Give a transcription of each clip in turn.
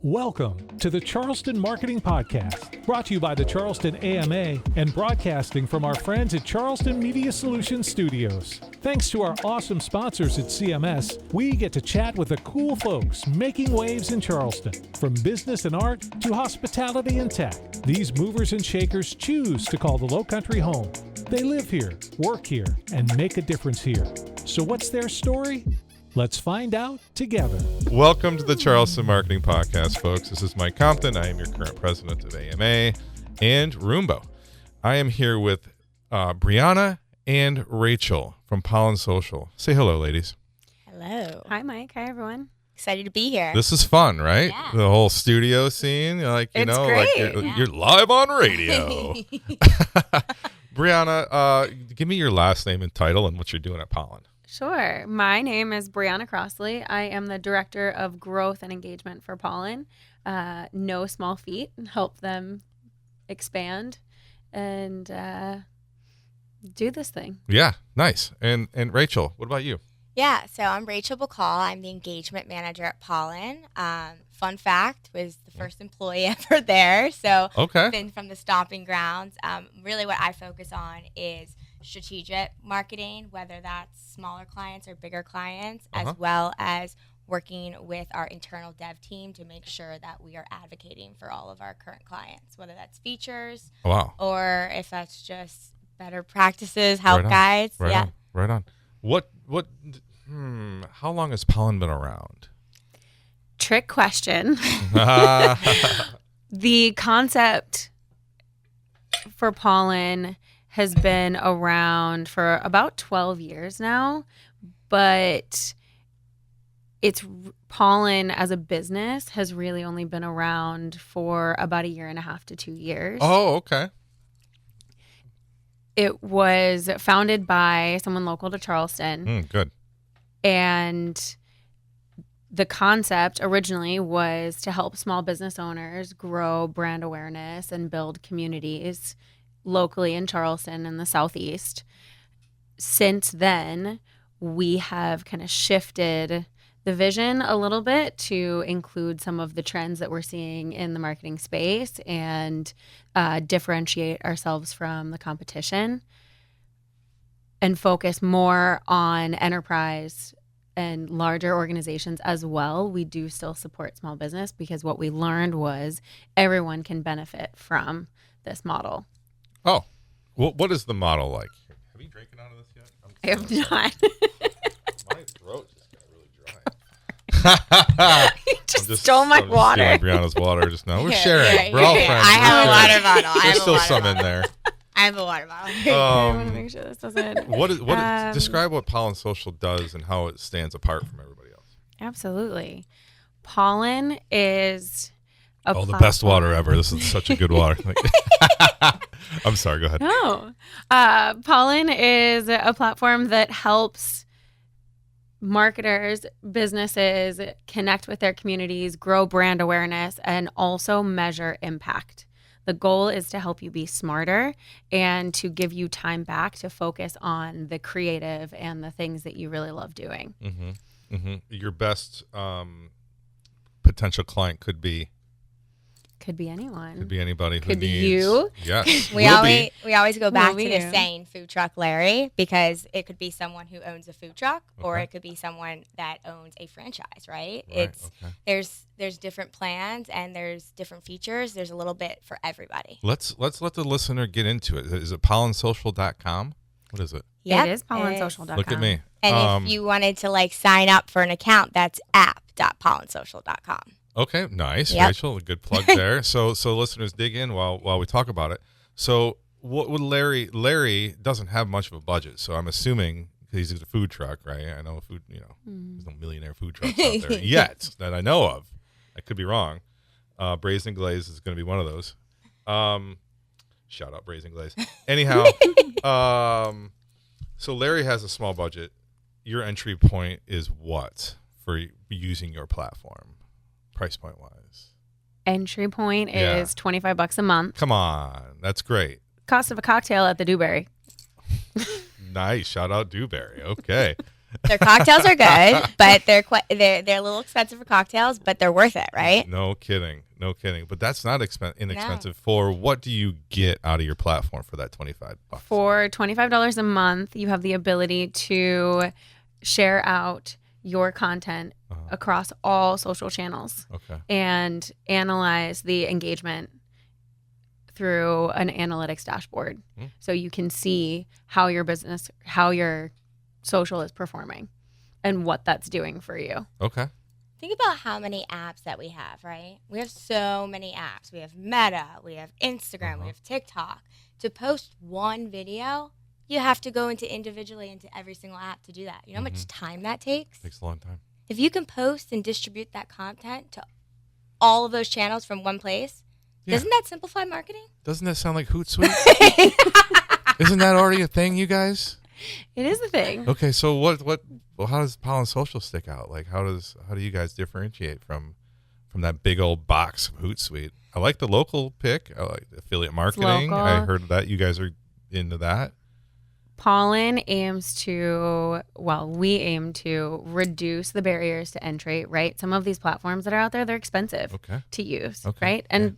Welcome to the Charleston Marketing Podcast, brought to you by the Charleston AMA and broadcasting from our friends at Charleston Media Solutions Studios. Thanks to our awesome sponsors at CMS, we get to chat with the cool folks making waves in Charleston. From business and art to hospitality and tech, these movers and shakers choose to call the Lowcountry home. They live here, work here, and make a difference here. So what's their story? Let's find out together. Welcome to the Charleston Marketing Podcast, folks. This is Mike Compton. I am your current president of AMA and Roombo. I am here with Brianna and Rachel from Pollen Social. Say hello, ladies. Hello. Hi, Mike. Hi, everyone. Excited to be here. This is fun, right? Yeah. The whole studio scene, It's great. you're live on radio. Brianna, give me your last name and title and what you're doing at Pollen. Sure. My name is Brianna Crossley. I am the Director of Growth and Engagement for Pollen. No small feat, help them expand and do this thing. Yeah, nice. And Rachel, what about you? Yeah, so I'm Rachel Backal. I'm the engagement manager at Pollen. Fun fact, was the first employee ever there. So Okay. been from the stomping grounds. Really what I focus on is strategic marketing, whether that's smaller clients or bigger clients, as well as working with our internal dev team to make sure that we are advocating for all of our current clients, whether that's features Wow. or if that's just better practices, help Right on. guides. Right yeah. on. Right on. How long has Pollen been around? Trick question. The concept for Pollen has been around for about 12 years now, but Pollen as a business has really only been around for about 1.5 to 2 years. Oh, okay. It was founded by someone local to Charleston. Good. And the concept originally was to help small business owners grow brand awareness and build communities locally in Charleston and the Southeast. Since then, we have kind of shifted the vision a little bit to include some of the trends that we're seeing in the marketing space and differentiate ourselves from the competition and focus more on enterprise and larger organizations as well. We do still support small business because what we learned was everyone can benefit from this model. Oh, what is the model like? Have you drinking out of this yet? I have not. My throat just got really dry. You just stole my water. I'm Brianna's water just now. We're Here, sharing. here, We're all here. friends. I have a We're water sharing. bottle. There's still some in there. I have a water bottle. I want to make sure this doesn't. Describe what Pollen Social does and how it stands apart from everybody else. Absolutely. Pollen is a the best water ever. This is such a good water. I'm sorry. Go ahead. No. Pollen is a platform that helps marketers, businesses connect with their communities, grow brand awareness, and also measure impact. The goal is to help you be smarter and to give you time back to focus on the creative and the things that you really love doing. Mm-hmm. Mm-hmm. Your best potential client could be anyone. Could be anybody who Could be needs. you. Yes. We always go back to Will the be you. saying food truck Larry, because it could be someone who owns a food truck or Okay. it could be someone that owns a franchise, right? Right, okay. There's different plans and there's different features. There's a little bit for everybody. Let's let the listener get into it. Is it pollensocial.com? What is it? Yep, It is pollensocial.com. Look at me. And if you wanted to sign up for an account, that's app.pollensocial.com. Okay, nice, Yep. Rachel. A good plug there. So listeners, dig in while we talk about it. So what would Larry doesn't have much of a budget, so I'm assuming he's a food truck, right? I know there's no millionaire food trucks out there yet that I know of. I could be wrong. Brazen Glaze is going to be one of those. Shout out Brazen Glaze. Anyhow, so Larry has a small budget. Your entry point is what for using your platform? Price point wise, Entry point Yeah. is $25 a month. come on, that's great. Cost of a cocktail at the Dewberry. Nice, shout out Dewberry. Okay, Their cocktails are good, but they're a little expensive for cocktails, but they're worth it, right? No kidding. But that's not inexpensive. For what do you get out of your platform for that $25? For $25 a month, you have the ability to share out your content across all social channels and analyze the engagement through an analytics dashboard. So you can see how your business, how your social is performing and what that's doing for you. Okay. Think about how many apps that we have, right? We have so many apps. We have Meta, we have Instagram, we have TikTok. To post one video, you have to go individually into every single app to do that. You know how much time that takes? Takes a long time. If you can post and distribute that content to all of those channels from one place, doesn't that simplify marketing? Doesn't that sound like Hootsuite? Isn't that already a thing, you guys? It is a thing. Okay, so how does Pollen Social stick out? Like, how do you guys differentiate from that big old box of Hootsuite? I like the local pick. I like affiliate marketing. Local. I heard that you guys are into that. Pollen we aim to reduce the barriers to entry, right? Some of these platforms that are out there, they're expensive to use, right? And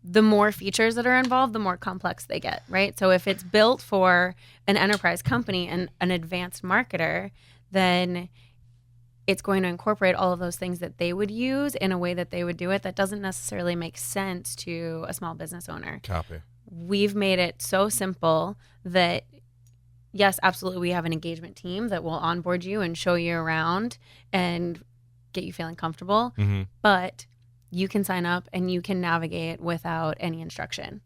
the more features that are involved, the more complex they get, right? So if it's built for an enterprise company and an advanced marketer, then it's going to incorporate all of those things that they would use in a way that they would do it that doesn't necessarily make sense to a small business owner. Copy. We've made it so simple that, yes, absolutely, we have an engagement team that will onboard you and show you around and get you feeling comfortable, but you can sign up and you can navigate without any instruction.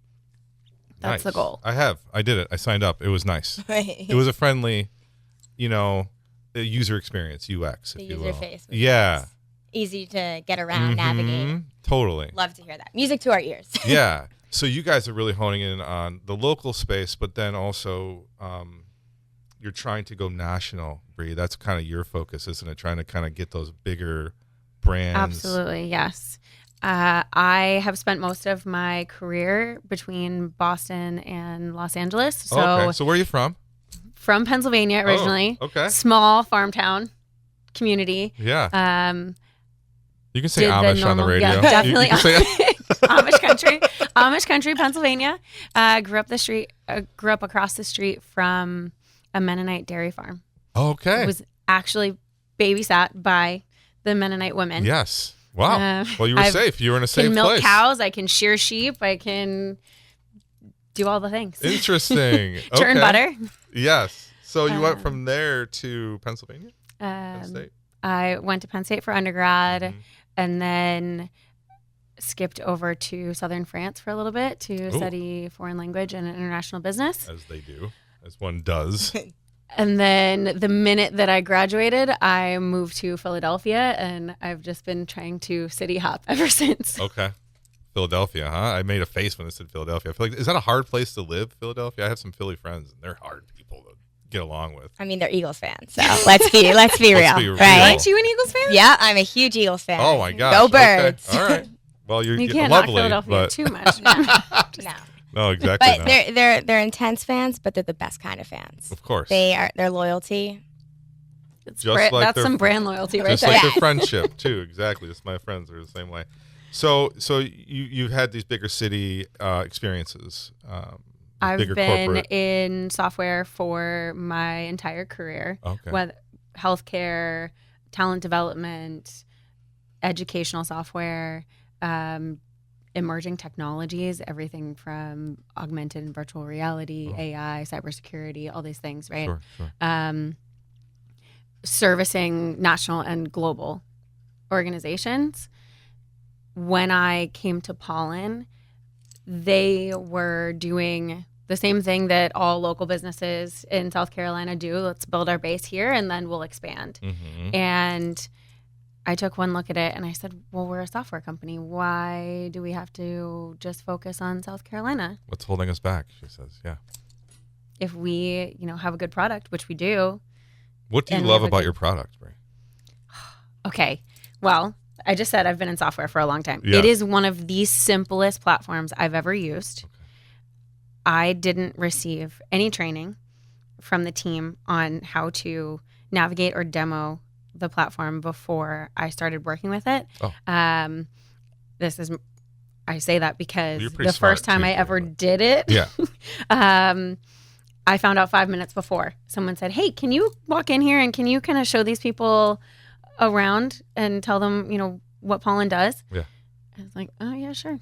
That's the goal. I did it. I signed up. It was nice. It was a friendly, user experience, UX, if you will. Face. Yeah. Nice. Easy to get around, navigate. Totally. Love to hear that. Music to our ears. Yeah. So you guys are really honing in on the local space, but then also you're trying to go national, Bree. That's kind of your focus, isn't it? Trying to kind of get those bigger brands. Absolutely, yes. I have spent most of my career between Boston and Los Angeles. So, so where are you from? From Pennsylvania originally. Small farm town community. Yeah. You can say Amish on the radio. Yeah, definitely. Amish country, Pennsylvania. Grew up across the street from a Mennonite dairy farm. Okay. It was actually babysat by the Mennonite women. Yes. Wow. Well, you were safe. You were in a safe place. I can milk cows. I can shear sheep. I can do all the things. Interesting. Churn butter. Yes. So you went from there to Pennsylvania? Penn State? I went to Penn State for undergrad and then skipped over to southern France for a little bit to study foreign language and international business. As they do. As one does. And then the minute that I graduated, I moved to Philadelphia, and I've just been trying to city hop ever since. Okay. Philadelphia, huh? I made a face when I said Philadelphia. I feel like, is that a hard place to live, Philadelphia? I have some Philly friends, and they're hard people to get along with. I mean, they're Eagles fans, so let's be real, right? Aren't you an Eagles fan? Yeah, I'm a huge Eagles fan. Oh, my gosh. Go Birds. Okay. All right. Well, you can't lovely, knock Philadelphia but too much. No. No, exactly. But they're intense fans, but they're the best kind of fans. Of course. Their loyalty. That's some brand loyalty right just there. Just like their friendship too. Exactly. Just my friends are the same way. So you've had these bigger city experiences. I've bigger been corporate. in software for my entire career. Okay. Whether healthcare, talent development, educational software, emerging technologies, everything from augmented and virtual reality, AI, cybersecurity, all these things, right? Sure. Servicing national and global organizations. When I came to Pollen, they were doing the same thing that all local businesses in South Carolina do. Let's build our base here and then we'll expand. And I took one look at it and I said, well, we're a software company. Why do we have to just focus on South Carolina? What's holding us back? She says, yeah. If we, have a good product, which we do. What do you love about your product, Brie? Okay. Well, I just said I've been in software for a long time. Yeah. It is one of the simplest platforms I've ever used. Okay. I didn't receive any training from the team on how to navigate or demo the platform before I started working with it. Oh. I say that because You're pretty the first smart, time too, I ever but- did it, Yeah. I found out 5 minutes before. Someone said, "Hey, can you walk in here and can you kind of show these people around and tell them, what Pollen does?" Yeah. I was like, "Oh yeah, sure."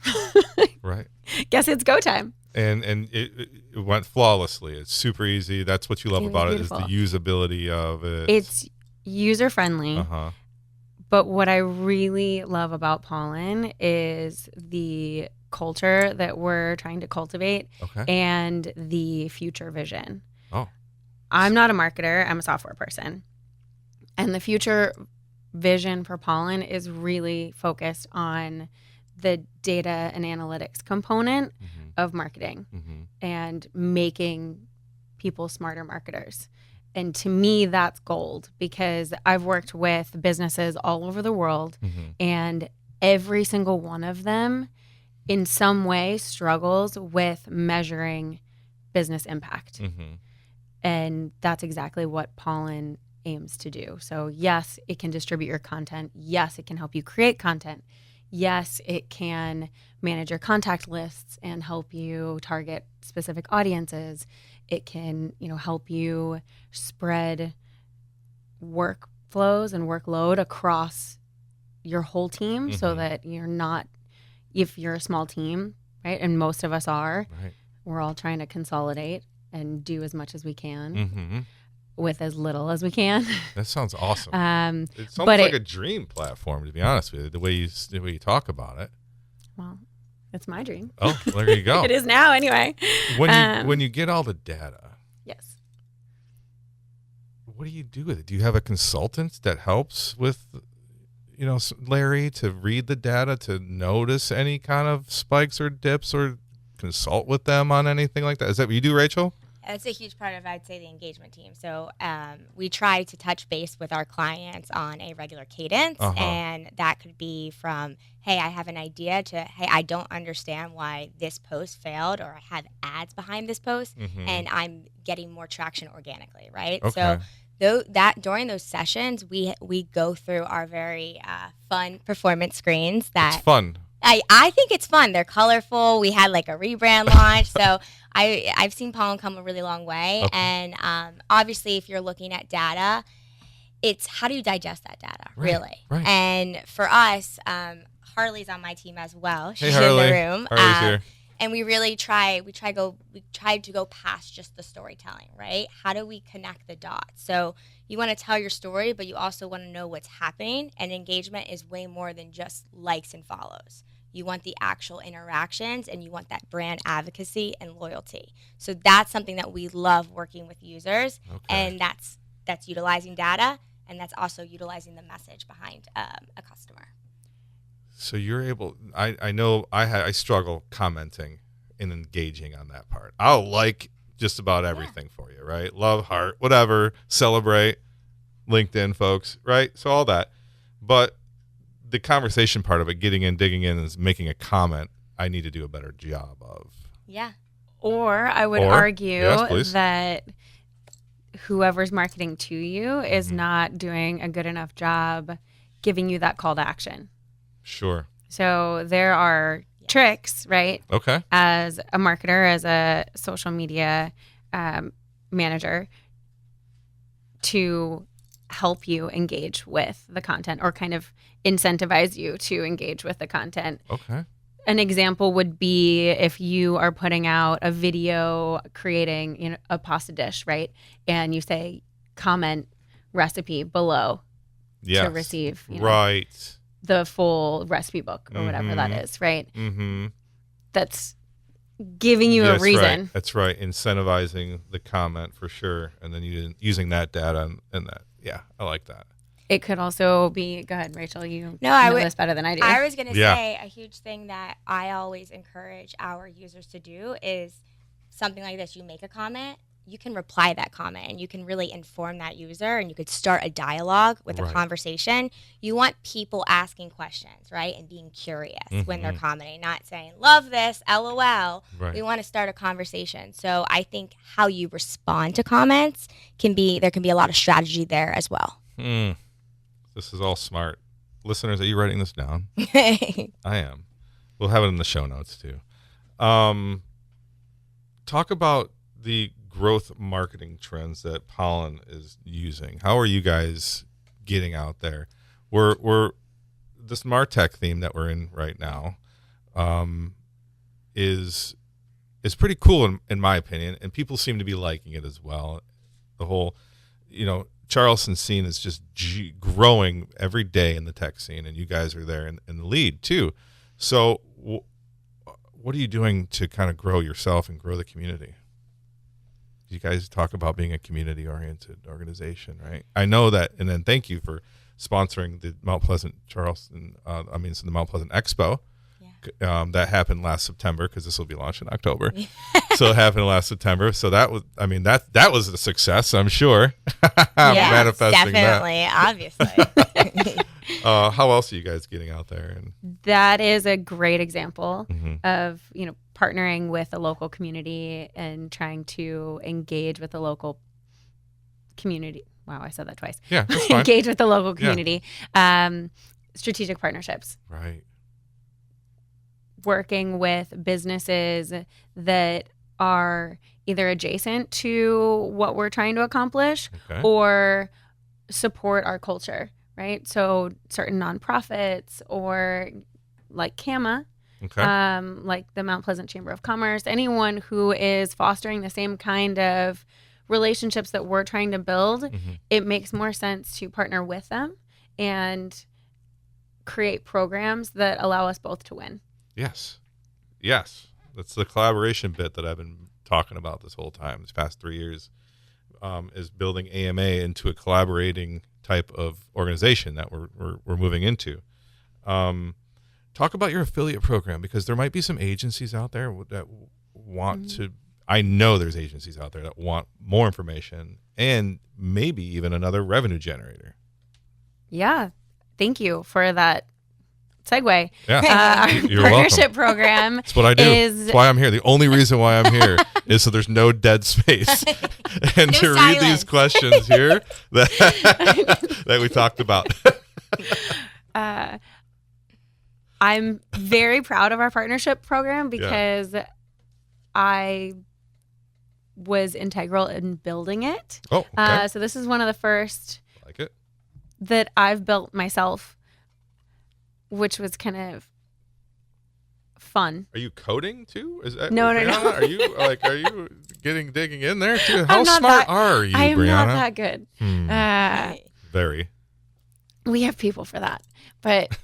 Right. Guess it's go time. And it went flawlessly. It's super easy. That's what you love It was about it, is the beautiful. usability of it. It's user friendly. Uh-huh. But what I really love about Pollen is the culture that we're trying to cultivate Okay. and the future vision. Oh. I'm not a marketer, I'm a software person. And the future vision for Pollen is really focused on the data and analytics component Mm-hmm. of marketing Mm-hmm. and making people smarter marketers. And to me, that's gold, because I've worked with businesses all over the world, Mm-hmm. and every single one of them in some way struggles with measuring business impact. Mm-hmm. And that's exactly what Pollen aims to do. So yes, it can distribute your content. Yes, it can help you create content. Yes, it can manage your contact lists and help you target specific audiences. It can, help you spread workflows and workload across your whole team so Mhm. that you're not, if you're a small team, right? And most of us are, Right. we're all trying to consolidate and do as much as we can Mm-hmm. with as little as we can. That sounds awesome. It's almost but like a dream platform, to be honest with you. The way you talk about it. Well, it's my dream. Oh, there you go. It is now anyway. When you get all the data, Yes. what do you do with it? Do you have a consultant that helps with, Larry, to read the data, to notice any kind of spikes or dips, or consult with them on anything like that? Is that what you do, Rachel? That's a huge part of, I'd say, the engagement team. So we try to touch base with our clients on a regular cadence. Uh-huh. And that could be from, hey, I have an idea, to, hey, I don't understand why this post failed, or I have ads behind this post, Mhm. and I'm getting more traction organically, right? Okay. So during those sessions, we go through our very fun performance screens that It's fun. I think it's fun. They're colorful. We had like a rebrand launch. So I've seen Pollen come a really long way. Okay. And obviously, if you're looking at data, it's how do you digest that data, Right, really? right. And for us, Harley's on my team as well. Hey, She's Harley. in the room. Harley's here. And we really tried to go past just the storytelling, right? How do we connect the dots? So you want to tell your story, but you also want to know what's happening. And engagement is way more than just likes and follows. You want the actual interactions, and you want that brand advocacy and loyalty. So that's something that we love working with users, Okay. and that's utilizing data, and that's also utilizing the message behind a customer. So you're able. I know I struggle commenting and engaging on that part. I'll like just about everything for you, right? Love, heart, whatever, celebrate, LinkedIn, folks, right? So all that, but the conversation part of it, getting in, digging in, and making a comment, I need to do a better job of. Yeah. Or I would Or? argue Yes, please. that whoever's marketing to you is Mhm. not doing a good enough job giving you that call to action. Sure. So there are tricks, right? Okay. As a marketer, as a social media manager, to help you engage with the content, or kind of incentivize you to engage with the content. Okay. An example would be if you are putting out a video creating, a pasta dish, right? And you say comment recipe below Yes. to receive Right. the full recipe book or whatever that Mhm. is, right? Mm-hmm. That's giving you a That's reason. Right. That's right. Incentivizing the comment for sure, and then using that data and that. Yeah, I like that. It could also be, go ahead, Rachel, you No, I know would- this better than I do. I was going to Yeah. say a huge thing that I always encourage our users to do is something like this. You make a comment, you can reply that comment and you can really inform that user, and you could start a dialogue with a conversation. You want people asking questions, right? And being curious when they're commenting, not saying, love this, LOL. Right. We want to start a conversation. So I think how you respond to comments there can be a lot of strategy there as well. This is all smart. Listeners, are you writing this down? I am. We'll have it in the show notes too. Talk about the growth marketing trends that Pollen is using. How are you guys getting out there? We're this MarTech theme that we're in right now is pretty cool in my opinion, and people seem to be liking it as well. The whole, Charleston scene is just growing every day in the tech scene, and you guys are there in the lead too. So what are you doing to kind of grow yourself and grow the community? You guys talk about being a community-oriented organization, right? I know that, and then thank you for sponsoring the Mount Pleasant the Mount Pleasant Expo. Yeah. That happened last September, because this will be launched in October. So it happened last September. So that was, that was a success, I'm sure. Manifesting definitely, obviously. How else are you guys getting out there? That is a great example of, partnering with a local community and trying to engage with the local community. Wow, I said that twice. Yeah, that's fine. Engage with the local community. Yeah. Strategic partnerships. Right. Working with businesses that are either adjacent to what we're trying to accomplish or support our culture, right? So certain nonprofits or like CAMA, like the Mount Pleasant Chamber of Commerce, anyone who is fostering the same kind of relationships that we're trying to build, it makes more sense to partner with them and create programs that allow us both to win. Yes. That's the collaboration bit that I've been talking about this whole time, this past 3 years, is building AMA into a collaborating type of organization that we're moving into. Talk about your affiliate program, because there might be some agencies out there that want to, I know there's agencies out there that want more information and maybe even another revenue generator. Yeah. Thank you for that segue. Yeah. Our You're partnership welcome. program. That's what I do. That's why I'm here. The only reason why I'm here is so there's no dead space and No to silence. read these questions here that we talked about. I'm very proud of our partnership program because I was integral in building it. Oh, okay. So this is one of the first Like it. that I've built myself, which was kind of fun. Are you coding too? Is that No. Brianna? Are you digging in there too? How I'm not smart that- are you, I am Brianna? not that good. Very. We have people for that, but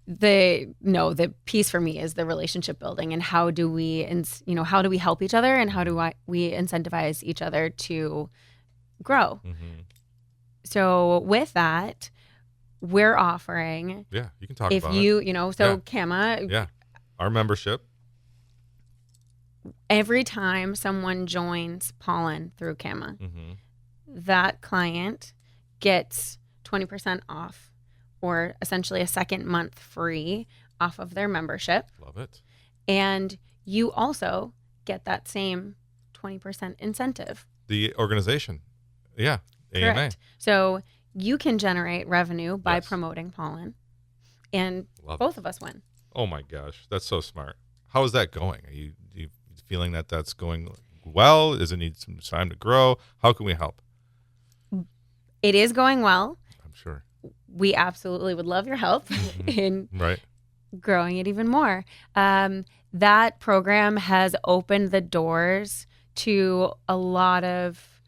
the piece for me is the relationship building and how do we help each other and how do we incentivize each other to grow. So with that, we're offering. Yeah, you can talk if about you, it. so CAMA. Yeah, our membership. Every time someone joins Pollen through CAMA, that client gets 20% off, or essentially a second month free off of their membership. Love it. And you also get that same 20% incentive. The organization. Yeah. AMA. Correct. So you can generate revenue by promoting Pollen, and both of us win. Oh my gosh, that's so smart. How is that going? Are you feeling that that's going well? Does it need some time to grow? How can we help? It is going well. I'm sure. We absolutely would love your help in growing it even more. That program has opened the doors to a lot of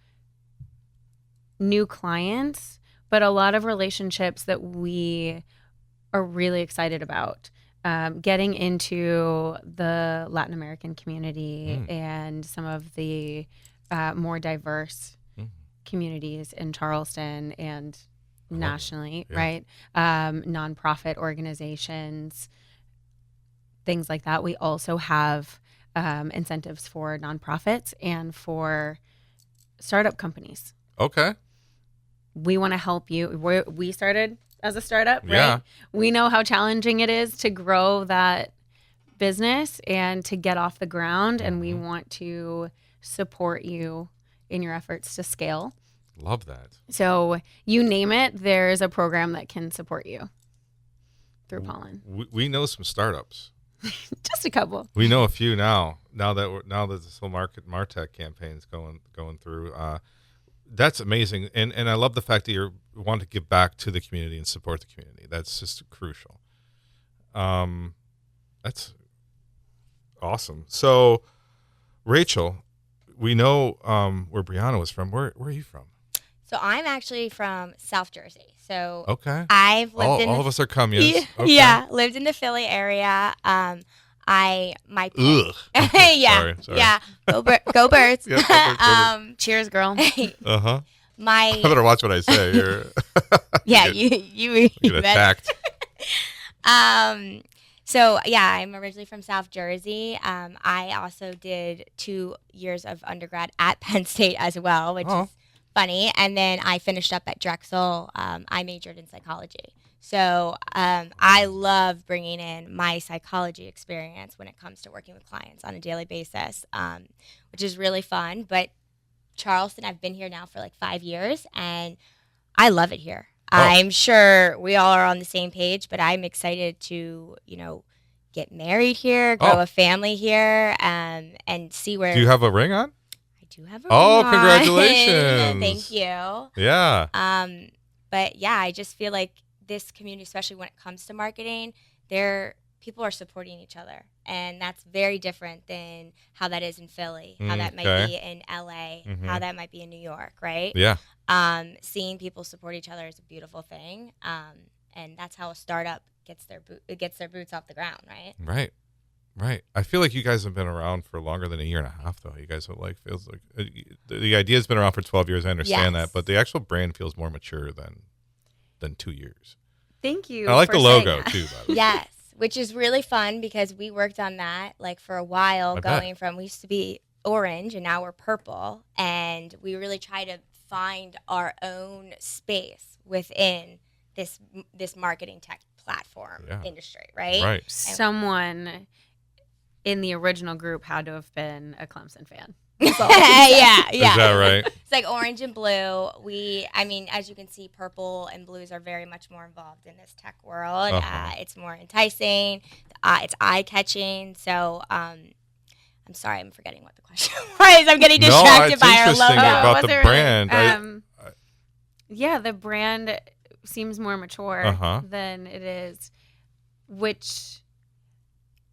new clients, but a lot of relationships that we are really excited about. Getting into the Latin American community and some of the more diverse communities in Charleston and nationally, right? Nonprofit organizations, things like that. We also have incentives for nonprofits and for startup companies. Okay. We want to help you. We started as a startup, right? Yeah. We know how challenging it is to grow that business and to get off the ground, and we want to support you in your efforts to scale. Love that. So you name it, there's a program that can support you through Pollen. We know some startups. Just a couple. We know a few now. Now that this whole Martech campaign is going through, that's amazing. And I love the fact that you want to give back to the community and support the community. That's just crucial. That's awesome. So, Rachel, we know where Brianna was from. Where are you from? So I'm actually from South Jersey. So Okay. I've lived All of us are communists. Okay. Yeah, lived in the Philly area. My Ugh. yeah, Sorry. yeah. Go Birds. Yeah, go Birds. Cheers, girl. Uh-huh. My I better watch what I say. You're yeah, you get attacked. So yeah, I'm originally from South Jersey. I also did 2 years of undergrad at Penn State as well, which is funny. And then I finished up at Drexel. I majored in psychology. So I love bringing in my psychology experience when it comes to working with clients on a daily basis, which is really fun. But Charleston, I've been here now for like 5 years, and I love it here. I'm sure we all are on the same page, but I'm excited to, get married here, grow a family here, and see where. Do you have a ring on? I do have a Oh, ring on. congratulations. Thank you. Yeah. But yeah, I just feel like this community, especially when it comes to marketing, people are supporting each other. And that's very different than how that is in Philly, how that might be in LA, how that might be in New York, right? Yeah. Seeing people support each other is a beautiful thing. And that's how a startup gets their boots off the ground, right? Right. I feel like you guys have been around for longer than a year and a half, though. You guys are feels like the idea has been around for 12 years. I understand that, but the actual brand feels more mature than 2 years. Thank you. I like for the logo saying that. too, by the way. Yes, which is really fun because we worked on that for a while, we used to be orange and now we're purple, and we really try to find our own space within this marketing tech platform industry, right? Right. Someone in the original group had to have been a Clemson fan. yeah. Is that right? It's like orange and blue. As you can see, purple and blues are very much more involved in this tech world. It's more enticing. It's eye-catching. So, I'm sorry, I'm forgetting what the question was. I'm getting distracted by our logo. About the brand. Yeah, the brand seems more mature than it is, which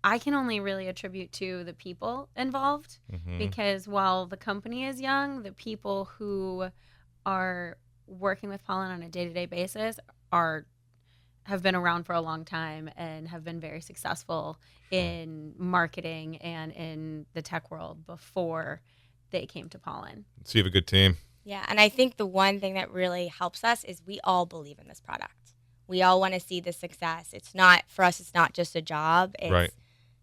I can only really attribute to the people involved, because while the company is young, the people who are working with Pollen on a day-to-day basis have been around for a long time and have been very successful in marketing and in the tech world before they came to Pollen. So you have a good team. Yeah, and I think the one thing that really helps us is we all believe in this product. We all want to see the success. It's not just a job.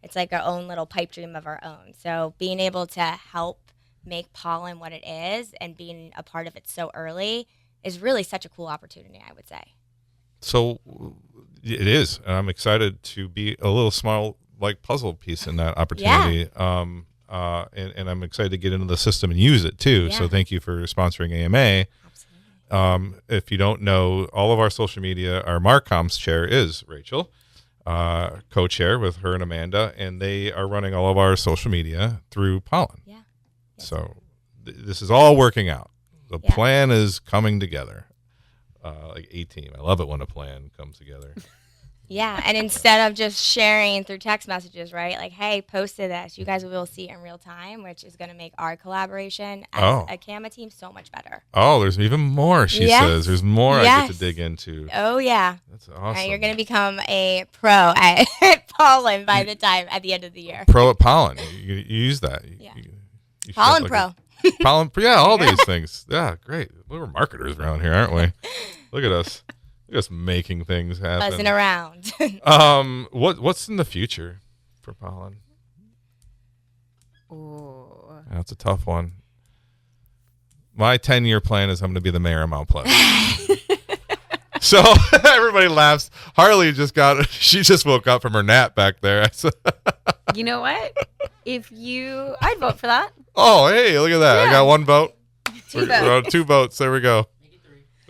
It's like our own little pipe dream of our own. So being able to help make Pollen what it is and being a part of it so early is really such a cool opportunity, I would say. So it is. And I'm excited to be a little small puzzle piece in that opportunity. Yeah. And I'm excited to get into the system and use it too. Yeah. So thank you for sponsoring AMA. Absolutely. If you don't know, all of our social media, our Marcoms chair is Rachel, co-chair with her and Amanda, and they are running all of our social media through Pollen. Yeah. Yes. So this is all working out. The plan is coming together. Like A-Team. I love it when a plan comes together. Yeah, and instead of just sharing through text messages, right? Like, hey, posted this. You guys will see it in real time, which is going to make our collaboration as a Cama team so much better. Oh, there's even more, she says. There's more I get to dig into. Oh, yeah. That's awesome. Right, you're going to become a pro at Pollen by the time at the end of the year. Pro at Pollen. You use that. Yeah. You Pollen Pro. Pollen, all these things. Yeah, great. We're marketers around here, aren't we? Look at us. Just making things happen. Buzzing around. What's in the future for Pollen? Ooh. That's a tough one. My 10-year plan is I'm going to be the mayor of Mount Pleasant. So everybody laughs. Harley she just woke up from her nap back there. You know what? I'd vote for that. Oh, hey, look at that. Yeah. I got one vote. Two We're on votes. 2 votes. There we go. Ooh.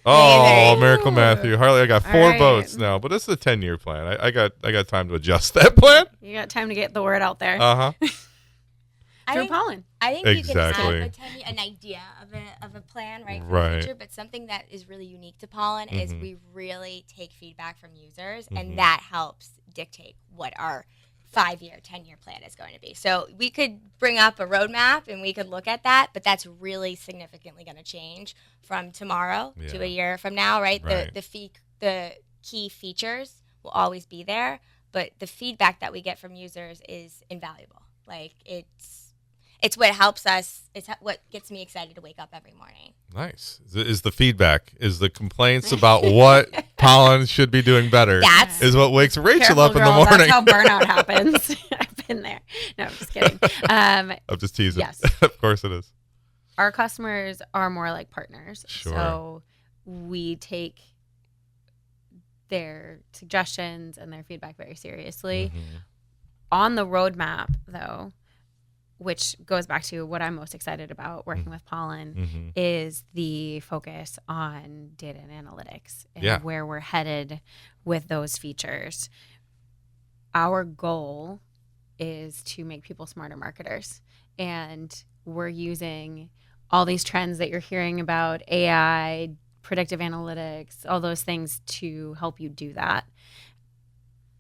Oh, Miracle Matthew. Harley, I got 4 All right. votes now, but this is a 10-year plan. I got time to adjust that plan. You got time to get the word out there. Uh-huh. Through pollen. I think Exactly. you can have an idea of a plan, right, for Right. the future, but something that is really unique to Pollen is Mhm. we really take feedback from users, Mhm. and that helps dictate what our 5-year, 10-year plan is going to be. So we could bring up a roadmap and we could look at that, but that's really significantly going to change from tomorrow to Yeah. a year from now, right? Right. The key features will always be there, but the feedback that we get from users is invaluable. Like it's what helps us. It's what gets me excited to wake up every morning. Nice. Is the feedback, is the complaients about what Pollen should be doing better is what wakes Rachel Careful, up in the girl, morning. That's how burnout happens. I've been there. No, I'm just kidding. I'm just teasing. Yes. Of course it is. Our customers are more like partners. Sure. So we take their suggestions and their feedback very seriously. Mhm. On the roadmap, though, which goes back to what I'm most excited about working with Pollen, Mhm. is the focus on data and analytics and Yeah. where we're headed with those features. Our goal is to make people smarter marketers. And we're using all these trends that you're hearing about, AI, predictive analytics, all those things to help you do that.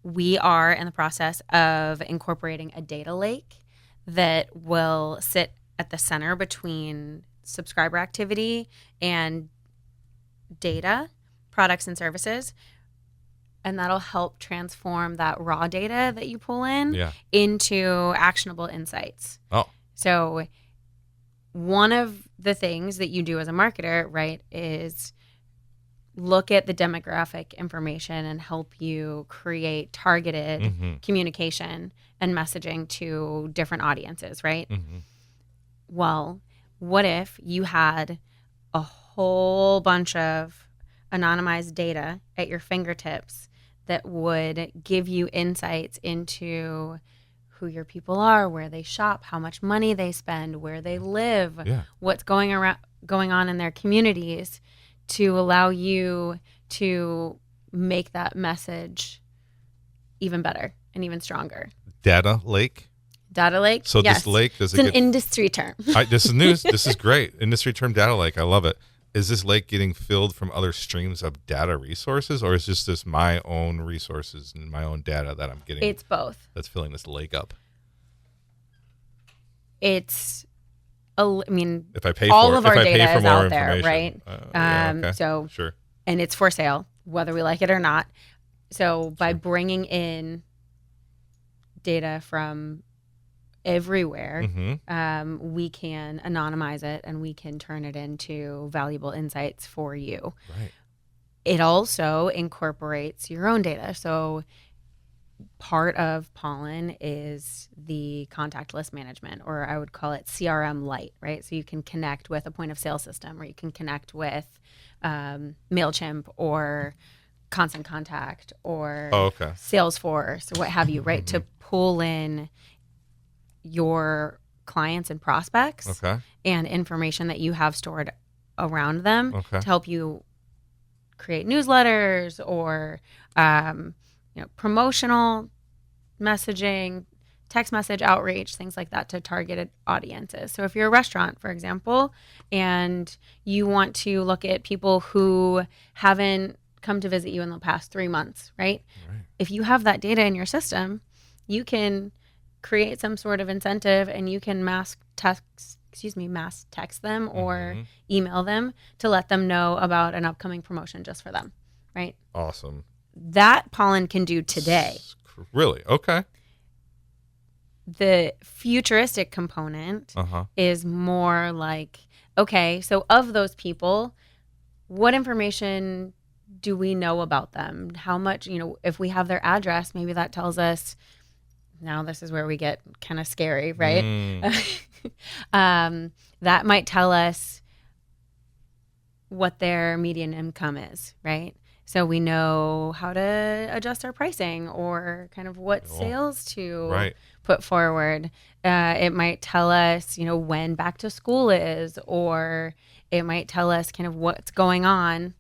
We are in the process of incorporating a data lake that will sit at the center between subscriber activity and data, products and services. And that'll help transform that raw data that you pull in Yeah. into actionable insights. Oh. So one of the things that you do as a marketer, right, is look at the demographic information and help you create targeted Mhm. communication and messaging to different audiences, right? Mhm. Well, what if you had a whole bunch of anonymized data at your fingertips that would give you insights into who your people are, where they shop, how much money they spend, where they live, Yeah. what's going on in their communities, to allow you to make that message even better and even stronger. Data lake. Data lake. So yes. this lake, does It's it an get industry term. this is news. This is great. Industry term data lake. I love it. Is this lake getting filled from other streams of data resources, or is this my own resources and my own data that I'm getting? It's both. That's filling this lake up. I mean, If I pay all for of it, our if I pay data for is more out there, information. right? Yeah, okay. So, Sure. and it's for sale, whether we like it or not. So by Sure. bringing in data from everywhere, Mm-hmm. we can anonymize it and we can turn it into valuable insights for you. Right. It also incorporates your own data. So part of Pollen is the contact list management, or I would call it CRM-lite, right? So you can connect with a point of sale system, or you can connect with MailChimp or Constant Contact or Oh, okay. Salesforce or what have you, right? To pull in your clients and prospects Okay. and information that you have stored around them Okay. to help you create newsletters or promotional messaging, text message outreach, things like that to targeted audiences. So if you're a restaurant, for example, and you want to look at people who haven't come to visit you in the past 3 months, right? Right. If you have that data in your system, you can create some sort of incentive and you can mass text them or Mhm. email them to let them know about an upcoming promotion just for them, right? Awesome. That Pollen can do today. Really? Okay. The futuristic component Uh-huh. is more like, okay, so of those people, what information do we know about them? How much, if we have their address, maybe that tells us now this is where we get kind of scary, right? Mm. That might tell us what their median income is, right? So we know how to adjust our pricing or kind of what sales to put forward. It might tell us, when back to school is, or it might tell us kind of what's going on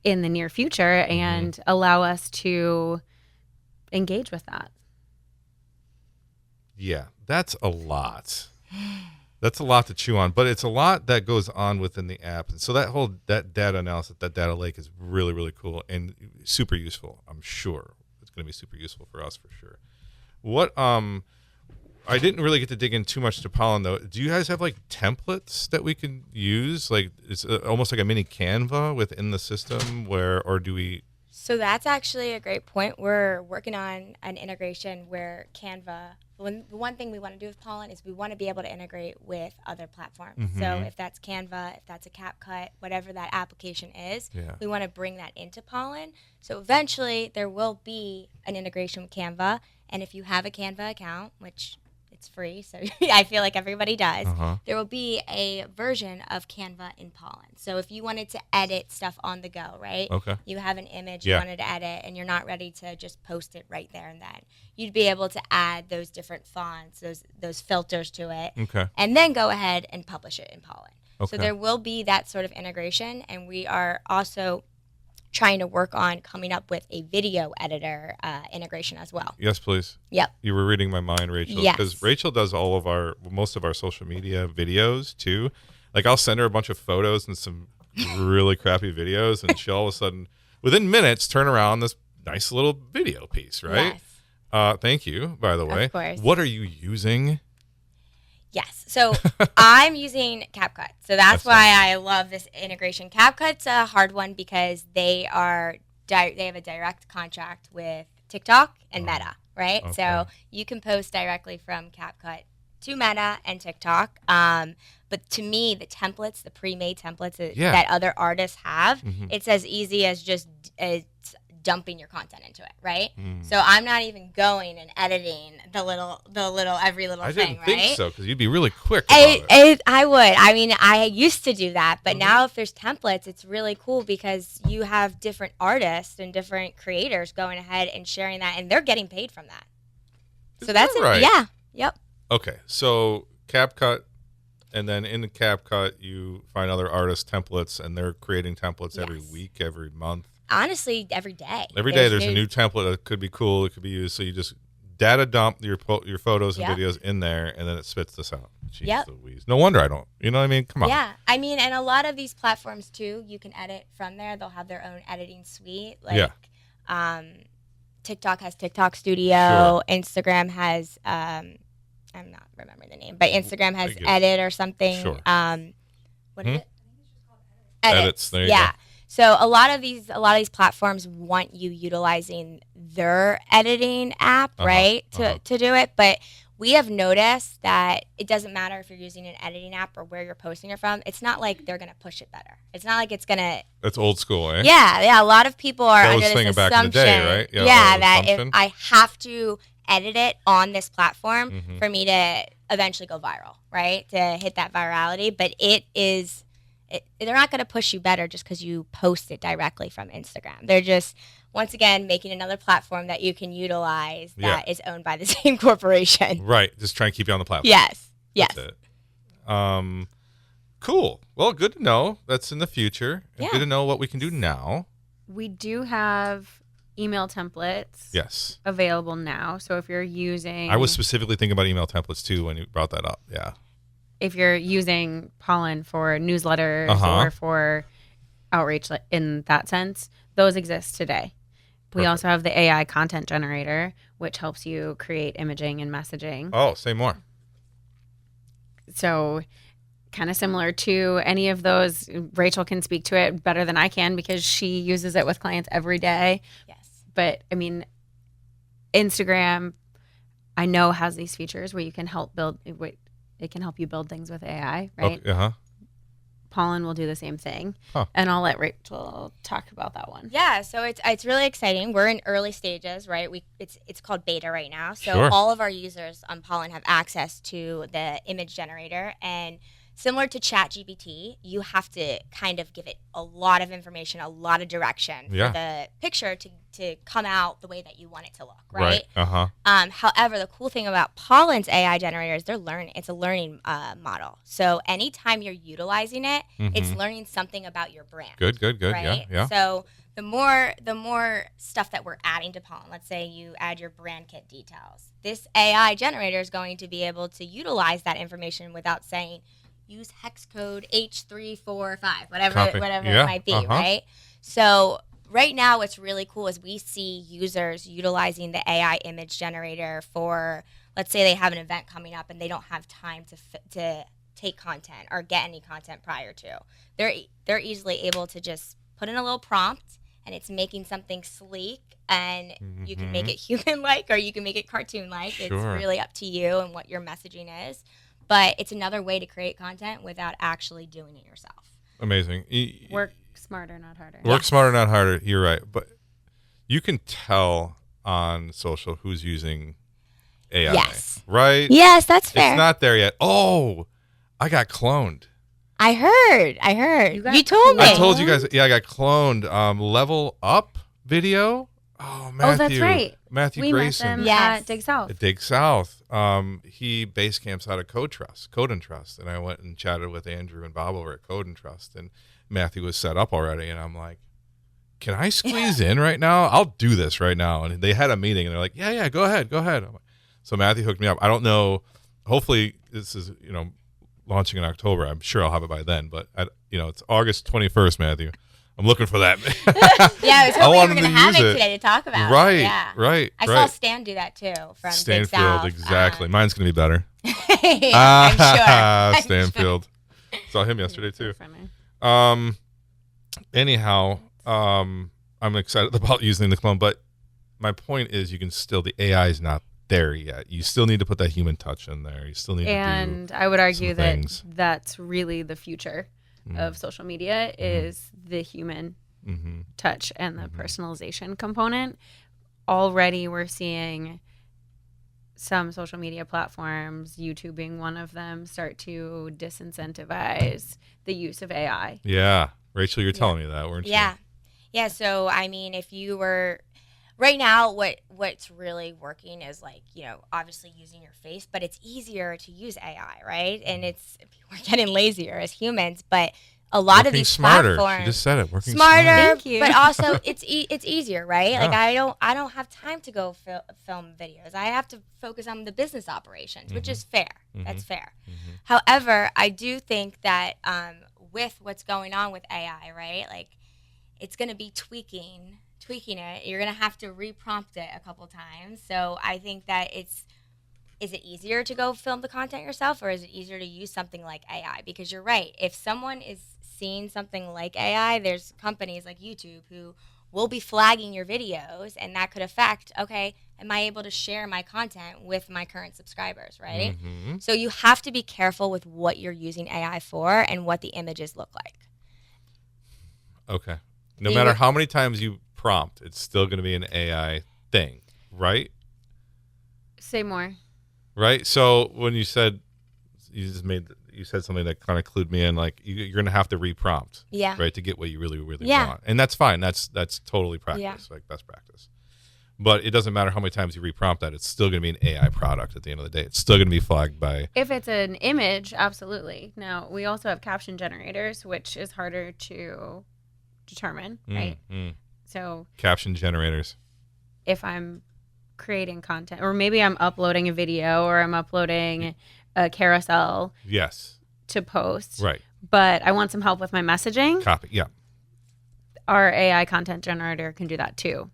in the near future and allow us to engage with that. Yeah, that's a lot. That's a lot to chew on, but it's a lot that goes on within the app. And so that data analysis, that data lake is really, really cool and super useful. I'm sure it's going to be super useful for us for sure. What, I didn't really get to dig in too much to Pollen though. Do you guys have like templates that we can use? Like it's almost like a mini Canva within the system or do we? So that's actually a great point. We're working on an integration where Canva, the one thing we want to do with Pollen is we want to be able to integrate with other platforms. So if that's Canva, if that's a CapCut, whatever that application is, we want to bring that into Pollen. So eventually there will be an integration with Canva. And if you have a Canva account, which it's free, so I feel like everybody does, there will be a version of Canva in Pollen. So if you wanted to edit stuff on the go, right? Okay. You have an image you wanted to edit and you're not ready to just post it right there and then. You'd be able to add those different fonts, those filters to it, and then go ahead and publish it in Pollen. So there will be that sort of integration, and we are also trying to work on coming up with a video editor integration as well. Yes, please. Yep. You were reading my mind, Rachel. Yes. Because Rachel does most of our social media videos too. Like I'll send her a bunch of photos and some really crappy videos, and she'll all of a sudden, within minutes, turn around this nice little video piece, right? Yes. Thank you, by the way. Of course. What are you using? Yes. So I'm using CapCut. So that's why I love this integration. CapCut's a hard one because they have a direct contract with TikTok and Meta, right? Okay. So you can post directly from CapCut to Meta and TikTok. But to me, the templates, the pre-made templates that other artists have, it's as easy as just dumping your content into it, right? So I'm not even going and editing every little I thing, didn't think right? so, because you'd be really quick about it. I would. I mean, I used to do that, but now if there's templates, it's really cool because you have different artists and different creators going ahead and sharing that, and they're getting paid from that. So that's it. Right? Yeah. Yep. Okay, so CapCut, and then in the CapCut, you find other artists' templates, and they're creating templates every week, every month. Honestly, every day. Every day there's a new template that could be cool. It could be used. So you just data dump your photos and videos in there, and then it spits this out. Jeez Louise. No wonder I don't. You know what I mean? Come on. Yeah. I mean, and a lot of these platforms, too, you can edit from there. They'll have their own editing suite. Like, TikTok has TikTok Studio. Sure. Instagram has, I'm not remembering the name, but Instagram has Edit or something. Sure. What is it? Edits. There you go. So a lot of these platforms want you utilizing their editing app, right, to do it. But we have noticed that it doesn't matter if you're using an editing app or where you're posting it from. It's not like they're going to push it better. It's not like it's going to. That's old school, eh? Yeah. A lot of people are under this assumption. Back in the day, right? That if I have to edit it on this platform for me to eventually go viral, right, to hit that virality. But they're not going to push you better just because you post it directly from Instagram. They're just, once again, making another platform that you can utilize that is owned by the same corporation. Right. Just trying to keep you on the platform. Yes. That's it. Cool. Well, good to know. That's in the future. And good to know what we can do now. We do have email templates available now. So if you're using... I was specifically thinking about email templates, too, when you brought that up. Yeah. If you're using Pollen for newsletters or for outreach in that sense, those exist today. We also have the AI content generator, which helps you create imaging and messaging. Oh, say more. So kind of similar to any of those. Rachel can speak to it better than I can because she uses it with clients every day. Yes. But, I mean, Instagram, I know, has these features where you can help build... It can help you build things with AI, right? Okay, Pollen will do the same thing. Huh. And I'll let Rachel talk about that one. Yeah, so it's really exciting. We're in early stages, right? It's called beta right now. So Sure. all of our users on Pollen have access to the image generator, and similar to ChatGPT, you have to kind of give it a lot of information, a lot of direction for the picture to come out the way that you want it to look, right? However, the cool thing about Pollen's AI generator is it's a learning model. So anytime you're utilizing it, it's learning something about your brand. Good. Right? Yeah. So the more stuff that we're adding to Pollen, let's say you add your brand kit details, this AI generator is going to be able to utilize that information without saying, use hex code H345, whatever it might be, right? So right now what's really cool is we see users utilizing the AI image generator for, let's say they have an event coming up and they don't have time to take content or get any content prior to. They're easily able to just put in a little prompt, and it's making something sleek, and you can make it human-like or you can make it cartoon-like. Sure. It's really up to you and what your messaging is. But it's another way to create content without actually doing it yourself. Amazing. Work smarter, not harder. Work smarter, not harder. You're right. But you can tell on social who's using AI. Yes. Right? Yes, that's fair. It's not there yet. Oh, I got cloned. I heard. You told me. I told you guys. Yeah, I got cloned. Level Up video. Oh, Matthew. Oh, that's right. Matthew we Grayson. met them at Dig South. At Dig South. He base camps out of Code and Trust. And I went and chatted with Andrew and Bob over at Code and Trust. And Matthew was set up already. And I'm like, can I squeeze in right now? I'll do this right now. And they had a meeting. And they're like, yeah, go ahead. I'm like, so Matthew hooked me up. I don't know. Hopefully this is, launching in October. I'm sure I'll have it by then. But, it's August 21st, Matthew. I'm looking for that. Yeah, I was hoping we were going to have it today to talk about. Right, yeah. right. I saw Stan do that too from Stanfield, Dig South. exactly. Mine's going to be better. I'm sure. Stanfield. Saw him yesterday too. Anyhow, I'm excited about using the clone, but my point is the AI is not there yet. You still need to put that human touch in there. You still need to do And I would argue that things. that's really the future of social media is the human touch and the personalization component. Already we're seeing some social media platforms, YouTube being one of them, start to disincentivize the use of AI. Yeah. Rachel, you're telling me that, weren't you? Yeah. So, I mean, if you were right now, what's really working is obviously using your face, but it's easier to use AI, right? And we're getting lazier as humans, but a lot of these platforms, she just said it, working smarter. Thank you. But also it's easier, right? Yeah. Like I don't have time to go film videos. I have to focus on the business operations, which is fair. That's fair. However, I do think that with what's going on with AI, right? Like it's going to be tweaking it. You're going to have to reprompt it a couple times. So I think that is it easier to go film the content yourself, or is it easier to use something like AI? Because you're right. If someone is seeing something like AI, there's companies like YouTube who will be flagging your videos, and that could affect, okay, am I able to share my content with my current subscribers, right? So you have to be careful with what you're using AI for and what the images look like. Okay. No matter how many times you prompt, it's still going to be an AI thing, right? Say more. Right. So when you said you said something that kind of clued me in, like you're going to have to reprompt, right, to get what you really want, and that's fine. That's totally practice, like best practice. But it doesn't matter how many times you reprompt that; it's still going to be an AI product at the end of the day. It's still going to be flagged by. If it's an image, absolutely. Now we also have caption generators, which is harder to determine, right? So caption generators. If I'm creating content, or maybe I'm uploading a video, or I'm uploading a carousel to post, right, but I want some help with my messaging, copy, our AI content generator can do that too.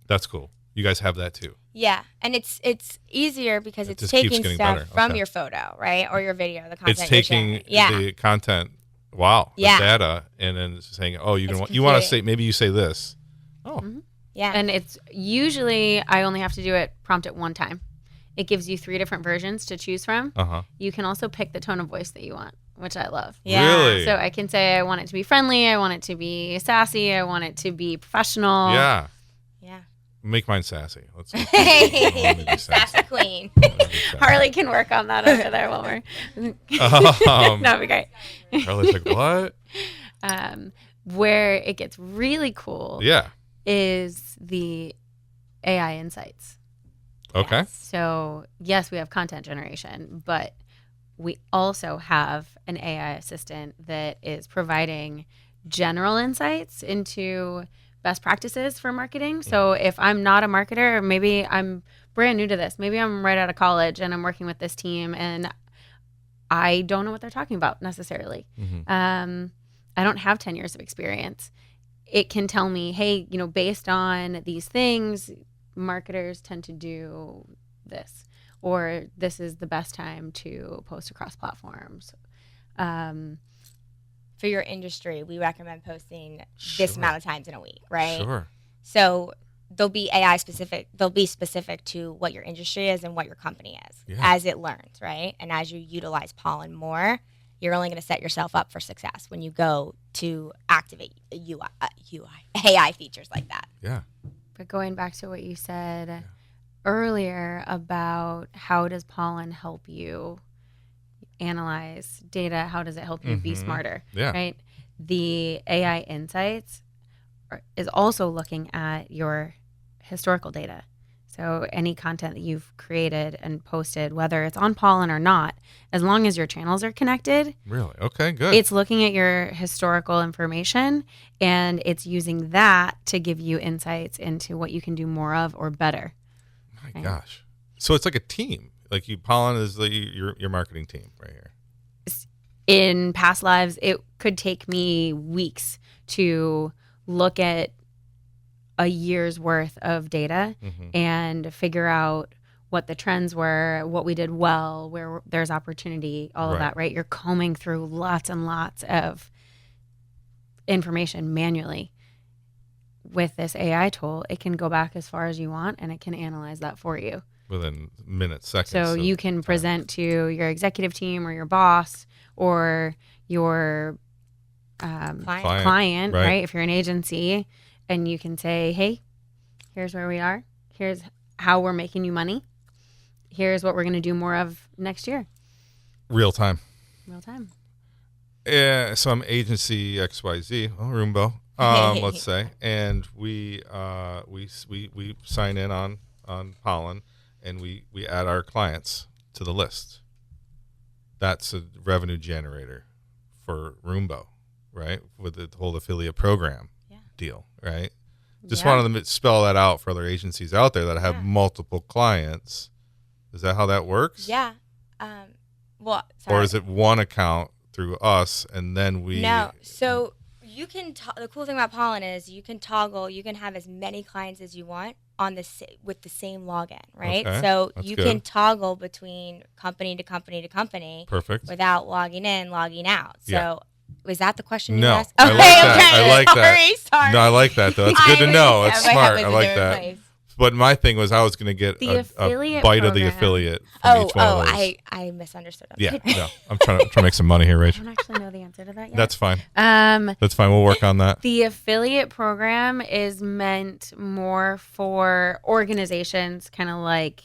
That's cool. You guys have that too. Yeah, and it's easier because it's taking stuff from your photo, right, or your video, the content. It's taking the content, the data, and then it's saying, oh, you want to say, maybe you say this. Oh. Yeah. And it's usually, I only have to prompt it one time. It gives you 3 different versions to choose from. You can also pick the tone of voice that you want, which I love. Yeah. Really? So I can say I want it to be friendly, I want it to be sassy, I want it to be professional. Yeah. Yeah. Make mine sassy. Let's make it be Sassy sassy. queen. Harley can work on that over there while we're. That'd be great. Harley's like, what? Where it gets really cool Yeah. is the AI insights. Okay. So, yes, we have content generation, but we also have an AI assistant that is providing general insights into best practices for marketing. So, if I'm not a marketer, maybe I'm brand new to this, maybe I'm right out of college and I'm working with this team and I don't know what they're talking about necessarily. Mm-hmm. I don't have 10 years of experience. It can tell me, hey, based on these things, marketers tend to do this, or this is the best time to post across platforms. For your industry, we recommend posting this amount of times in a week, right? Sure. So they'll be AI specific. They'll be specific to what your industry is and what your company is as it learns, right? And as you utilize Pollen more, you're only going to set yourself up for success when you go to activate AI features like that. Yeah. But going back to what you said earlier about how does Pollen help you analyze data? How does it help you be smarter? Yeah. Right? The AI insights is also looking at your historical data. So any content that you've created and posted, whether it's on Pollen or not, as long as your channels are connected, Really? Okay, good. it's looking at your historical information and it's using that to give you insights into what you can do more of or better. My gosh. So it's like a team. Like Pollen is your marketing team right here. In past lives, it could take me weeks to look at a year's worth of data and figure out what the trends were, what we did well, where there's opportunity, all of that, right? You're combing through lots and lots of information manually. With this AI tool, it can go back as far as you want and it can analyze that for you. Within minutes, seconds. So you can present to your executive team or your boss or your client, right? If you're an agency, and you can say, hey, here's where we are. Here's how we're making you money. Here's what we're going to do more of next year. Real time. Yeah. So I'm agency XYZ, Roombo, let's say, and we sign in on Pollen, and we add our clients to the list. That's a revenue generator for Roombo, right? With the whole affiliate program deal, right? Just wanted to spell that out for other agencies out there that have multiple clients. Is that how that works? Yeah. Well, sorry. Or is it one account through us and then we? No. So you can. The cool thing about Pollen is you can toggle. You can have as many clients as you want on with the same login, right? Okay. So That's you good. can toggle between company to company to company. Perfect. Without logging in, logging out. So. Yeah. Was that the question you No, asked? I like that. I like that. Sorry. No, I like that though. It's good to know. It's smart. I like that. Place. But my thing was I was going to get The a affiliate bite of the program. affiliate from each one of those. I misunderstood. Yeah, no. I'm trying to make some money here, I Rachel. don't actually know the answer to that yet. That's fine. That's fine. We'll work on that. The affiliate program is meant more for organizations, kind of like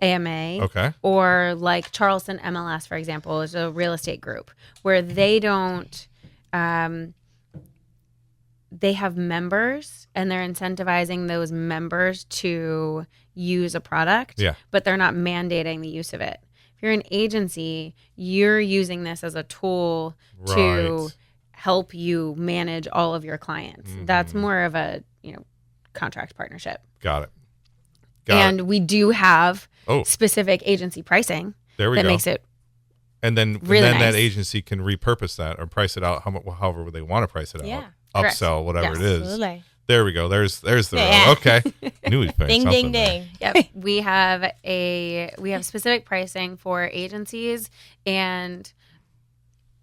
AMA, or like Charleston MLS, for example, is a real estate group where they don't. They have members and they're incentivizing those members to use a product, but they're not mandating the use of it. If you're an agency, you're using this as a tool to help you manage all of your clients. That's more of a contract partnership. Got it. We do have specific agency pricing that makes it and then really nice. That agency can repurpose that or price it out however they want to price it out. Yeah. Upsell, whatever it is. Absolutely. There we go. There's the road. Okay. Knew we'd find Ding, something ding, there. ding. Yep. we have specific pricing for agencies and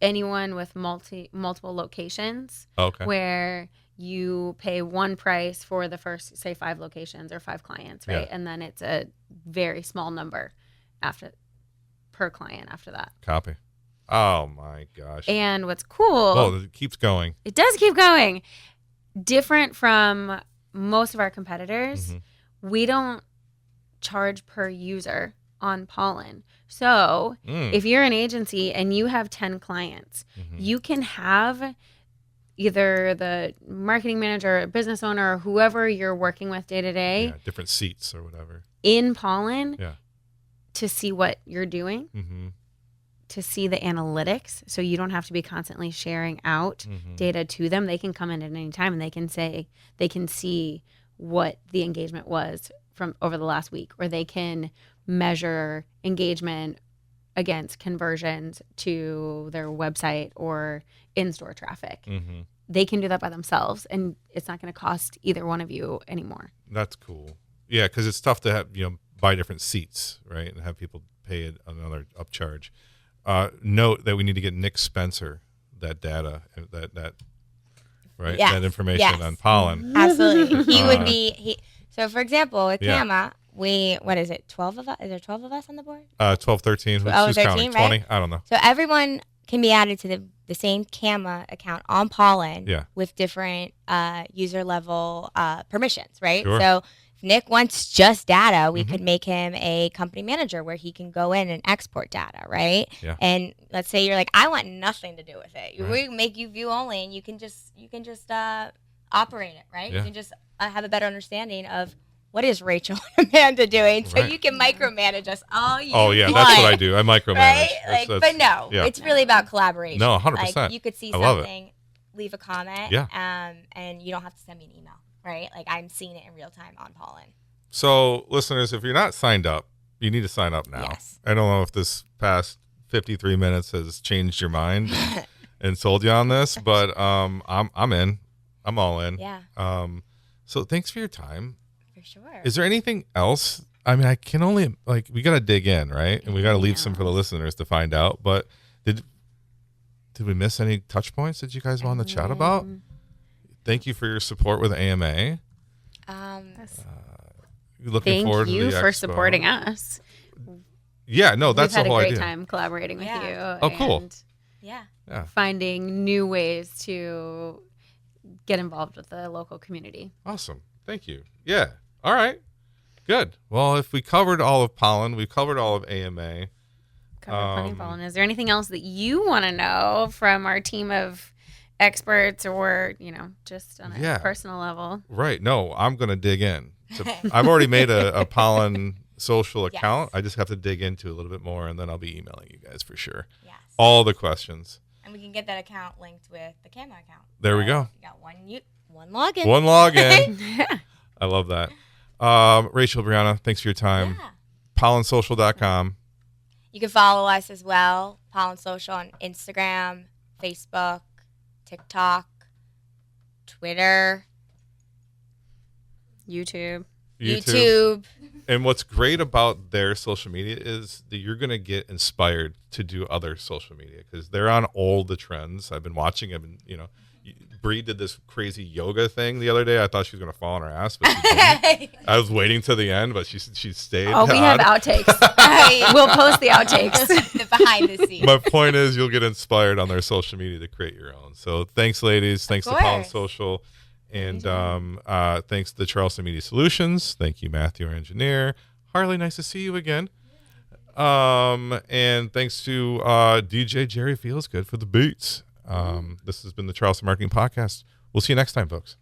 anyone with multiple locations. Okay. Where you pay one price for the first, say, 5 locations or 5 clients, right? Yeah. And then it's a very small number per client after that. Copy. Oh my gosh. And what's cool, Oh, it keeps going. it does keep going. Different from most of our competitors, we don't charge per user on Pollen. So if you're an agency and you have 10 clients, you can have either the marketing manager, business owner, or whoever you're working with day to day, different seats or whatever, in Pollen Yeah. to see what you're doing, to see the analytics. So you don't have to be constantly sharing out data to them. They can come in at any time and they can see what the engagement was from over the last week, or they can measure engagement against conversions to their website or in-store traffic. They can do that by themselves, and it's not going to cost either one of you anymore. That's cool. Yeah, because it's tough to have buy different seats, right, and have people pay another upcharge. Note that we need to get Nick Spencer that data, that right, that information on Pollen. Absolutely, he would be. So, for example, with Kama, what is it? 12 of us? Is there 12 of us on the board? 12, 13. Who's 13, counting? right? 20? I don't know. So everyone can be added to the same Kama account on Pollen with different user level permissions, right? Sure. So if Nick wants just data, we could make him a company manager where he can go in and export data, right? Yeah. And let's say you're like, I want nothing to do with it. Right. We make you view only, and you can just operate it, right? Yeah. You can just have a better understanding of what is Rachel and Amanda doing, so you can micromanage us all you Oh, yeah, want. that's what I do. I micromanage. Right? But no, yeah. it's really about collaboration. No, 100%. Like, you could see I love it. something, leave a comment, and you don't have to send me an email, right? Like, I'm seeing it in real time on Pollen. So, listeners, if you're not signed up, you need to sign up now. Yes. I don't know if this past 53 minutes has changed your mind and sold you on this, but I'm in. I'm all in. Yeah. So thanks for your time. For sure. Is there anything else? I mean, I can only we got to dig in, right? And we got to leave some for the listeners to find out. But did we miss any touch points that you guys want to chat about? Thank you for your support with AMA. Looking forward to the Thank you for expo. supporting us. Yeah, no, that's We've the whole had a great idea. time collaborating with you. Oh, cool. And Yeah. finding new ways to get involved with the local community. Awesome. Thank you. Yeah. All right. Good. Well, if we covered all of Pollen, we covered all of AMA. Covered plenty of Pollen. Is there anything else that you want to know from our team of experts, or just on a personal level? Right. No, I'm going to dig in. So I've already made a Pollen Social account. I just have to dig into it a little bit more, and then I'll be emailing you guys for sure. Yes. All the questions. And we can get that account linked with the Kama account. There we go. You got one login. One login. I love that. Rachel, Brianna, thanks for your time. Yeah. Pollensocial.com. You can follow us as well, Pollen Social, on Instagram, Facebook, TikTok, Twitter, YouTube. And what's great about their social media is that you're going to get inspired to do other social media because they're on all the trends. I've been watching them. Bree did this crazy yoga thing the other day. I thought she was going to fall on her ass, but she didn't. I was waiting till the end, but she stayed. Oh, we have outtakes. We'll post the outtakes. The behind the scenes. My point is you'll get inspired on their social media to create your own. So thanks, ladies. Thanks to Pollen Social. And thanks to Charleston Media Solutions. Thank you, Matthew, our engineer. Harley, nice to see you again. And thanks to DJ Jerry Feelsgood for the beats. This has been the Charleston Marketing Podcast. We'll see you next time, folks.